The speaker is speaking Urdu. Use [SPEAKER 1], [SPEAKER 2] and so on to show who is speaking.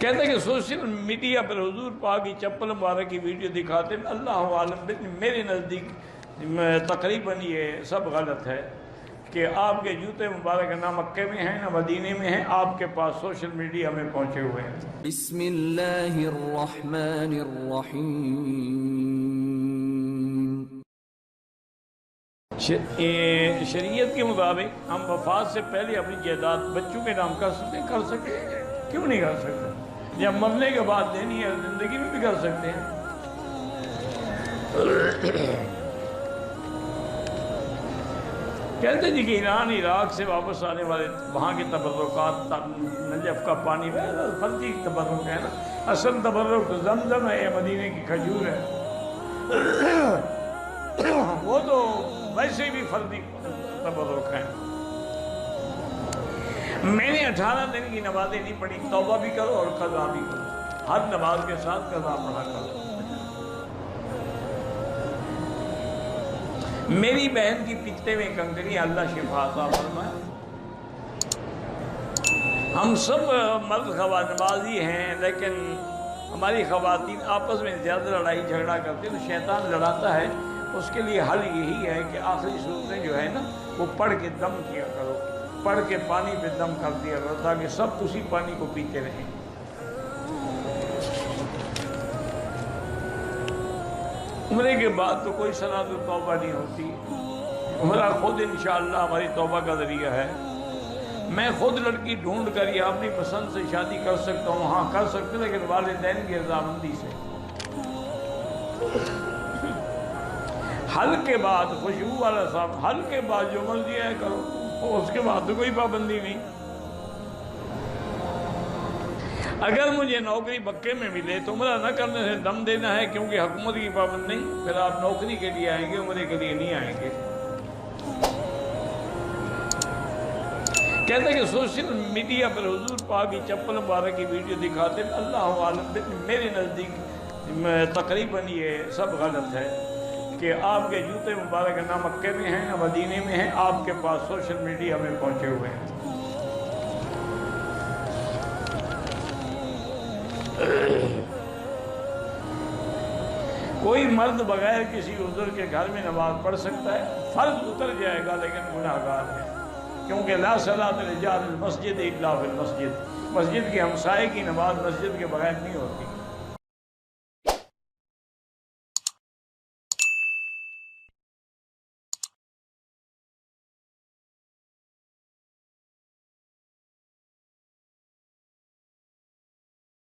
[SPEAKER 1] کہتے کہ سوشل میڈیا پر حضور پاک کی چپل مبارک کی ویڈیو دکھاتے ہیں، اللہ عالم میرے نزدیک تقریباً یہ سب غلط ہے کہ آپ کے جوتے مبارک نہ مکے میں ہیں نہ مدینے میں ہیں، آپ کے پاس سوشل میڈیا میں پہنچے ہوئے ہیں۔
[SPEAKER 2] بسم اللہ الرحمن الرحیم۔
[SPEAKER 1] شریعت کے مطابق ہم وفات سے پہلے اپنی جائیداد بچوں کے نام کر سکتے ہیں، کر سکتے ہیں، کیوں نہیں کر سکتے؟ جب مرنے کے بعد دینی ہے زندگی میں بھی کر سکتے ہیں۔ کہتے جی کہ ایران عراق سے واپس آنے والے وہاں کے تبرکات، نجف کا پانی فرضی تبرک ہے نا، اصل تبرک زمزم ہے، مدینے کی کھجور ہے، وہ تو ویسے بھی فرضی تبرک ہیں۔ میں نے 18 دن کی نمازیں نہیں پڑھی، توبہ بھی کرو اور قضا بھی کرو، ہر نماز کے ساتھ قضا پڑھا کرو۔ میری بہن کی پچھتے میں کنکری، اللہ شفا عطا فرمائے۔ ہم سب مرد خواتین نمازی ہیں، لیکن ہماری خواتین آپس میں زیادہ لڑائی جھگڑا کرتے ہیں تو شیطان لڑاتا ہے۔ اس کے لیے حل یہی ہے کہ آخری صورتیں جو ہے نا وہ پڑھ کے دم کیا کرو، پڑھ کے پانی پہ دم کر دیا کرو تاکہ سب اسی پانی کو پیتے رہیں۔ عمرے کے بعد تو کوئی سند توبہ نہیں ہوتی، عمرہ خود انشاءاللہ ہماری توبہ کا ذریعہ ہے۔ میں خود لڑکی ڈھونڈ کر یا اپنی پسند سے شادی کر سکتا ہوں، ہاں کر سکتے ہیں، لیکن والدین کی رضامندی سے۔ حل کے بعد خوشبو والا صاحب، حل کے بعد جو مرضی ہے کرو، اور اس کے بعد تو کوئی پابندی نہیں۔ اگر مجھے نوکری مکے میں ملے تو عمرہ نہ کرنے سے دم دینا ہے، کیونکہ حکومت کی پابند نہیں، پھر آپ نوکری کے لیے آئیں گے، عمرے کے لیے نہیں آئیں گے۔ کہتے کہ سوشل میڈیا پر حضور پاک کی چپل مبارک کی ویڈیو دکھاتے ہیں، اللہ عالم میرے نزدیک تقریباً یہ سب غلط ہے کہ آپ کے جوتے مبارک نہ مکے میں ہیں نہ مدینے میں ہیں، آپ کے پاس سوشل میڈیا میں پہنچے ہوئے ہیں۔ کوئی مرد بغیر کسی عذر کے گھر میں نماز پڑھ سکتا ہے، فرض اتر جائے گا لیکن گناہگار ہے، کیونکہ لا صلاۃ لجار المسجد الا فی المسجد، مسجد کے ہمسائے کی نماز مسجد کے بغیر نہیں ہوتی۔